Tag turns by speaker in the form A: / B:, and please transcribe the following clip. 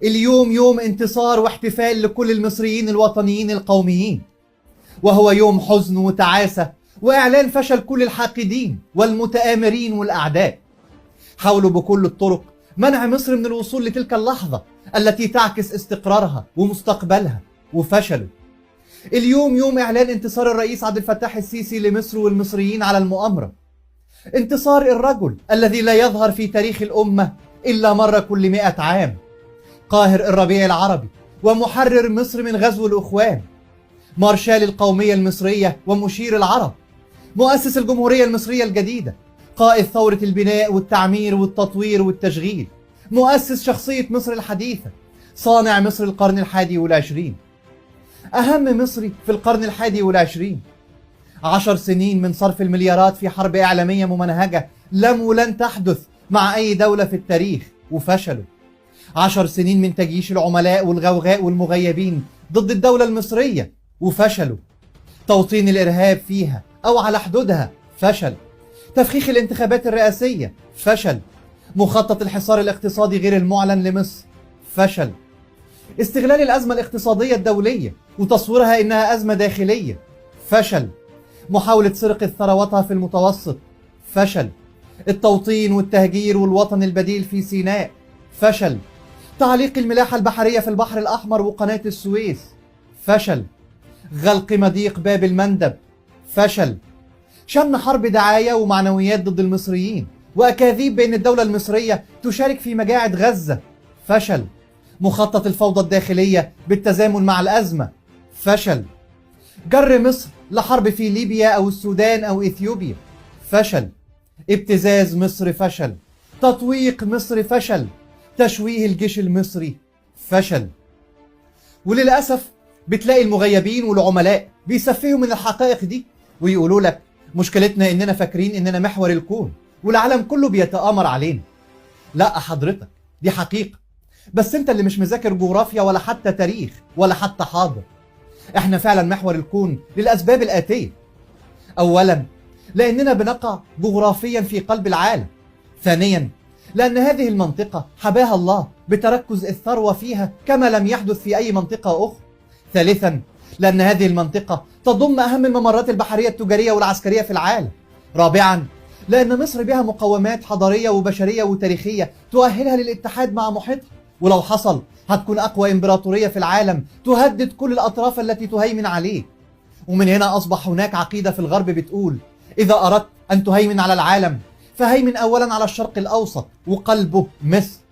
A: اليوم يوم انتصار واحتفال لكل المصريين الوطنيين القوميين، وهو يوم حزن وتعاسة وإعلان فشل كل الحاقدين والمتآمرين والأعداء. حاولوا بكل الطرق منع مصر من الوصول لتلك اللحظة التي تعكس استقرارها ومستقبلها، وفشلوا. اليوم يوم إعلان انتصار الرئيس عبد الفتاح السيسي لمصر والمصريين على المؤامرة. انتصار الرجل الذي لا يظهر في تاريخ الأمة إلا مرة كل 100 عام، قاهر الربيع العربي ومحرر مصر من غزو الأخوان، مارشال القومية المصرية ومشير العرب، مؤسس الجمهورية المصرية الجديدة، قائد ثورة البناء والتعمير والتطوير والتشغيل، مؤسس شخصية مصر الحديثة، صانع مصر القرن 21. أهم مصري في القرن 21. 10 سنين من صرف المليارات في حرب إعلامية ممنهجة لم ولن تحدث مع أي دولة في التاريخ، وفشلوا. 10 سنين من تجيش العملاء والغوغاء والمغيبين ضد الدولة المصرية، وفشلوا. توطين الإرهاب فيها أو على حدودها، فشل. تفخيخ الانتخابات الرئاسية، فشل. مخطط الحصار الاقتصادي غير المعلن لمصر، فشل. استغلال الأزمة الاقتصادية الدولية وتصويرها إنها أزمة داخلية، فشل. محاولة سرقة ثروتها في المتوسط، فشل. التوطين والتهجير والوطن البديل في سيناء، فشل. تعليق الملاحة البحرية في البحر الأحمر وقناة السويس، فشل. غلق مضيق باب المندب، فشل. شن حرب دعاية ومعنويات ضد المصريين وأكاذيب بأن الدولة المصرية تشارك في مجاعة غزة، فشل. مخطط الفوضى الداخلية بالتزامن مع الأزمة، فشل. جر مصر لحرب في ليبيا أو السودان أو إثيوبيا، فشل. ابتزاز مصر، فشل. تطويق مصر، فشل. تشويه الجيش المصري، فشل. وللأسف بتلاقي المغيبين والعملاء بيسفهوا من الحقائق دي ويقولوا لك مشكلتنا إننا فاكرين إننا محور الكون والعالم كله بيتآمر علينا. لا حضرتك، دي حقيقة، بس انت اللي مش مذاكر جغرافيا ولا حتى تاريخ ولا حتى حاضر. احنا فعلا محور الكون للأسباب الآتية. أولا، لأننا بنقع جغرافيا في قلب العالم. ثانيا، لأن هذه المنطقة حباها الله بتركز الثروة فيها كما لم يحدث في أي منطقة أخرى. ثالثا، لأن هذه المنطقة تضم أهم الممرات البحرية التجارية والعسكرية في العالم. رابعا، لأن مصر بها مقومات حضارية وبشرية وتاريخية تؤهلها للاتحاد مع محيطها، ولو حصل هتكون أقوى إمبراطورية في العالم تهدد كل الأطراف التي تهيمن عليه. ومن هنا أصبح هناك عقيدة في الغرب بتقول إذا أردت أن تهيمن على العالم فهيمن أولا على الشرق الأوسط وقلبه مصر.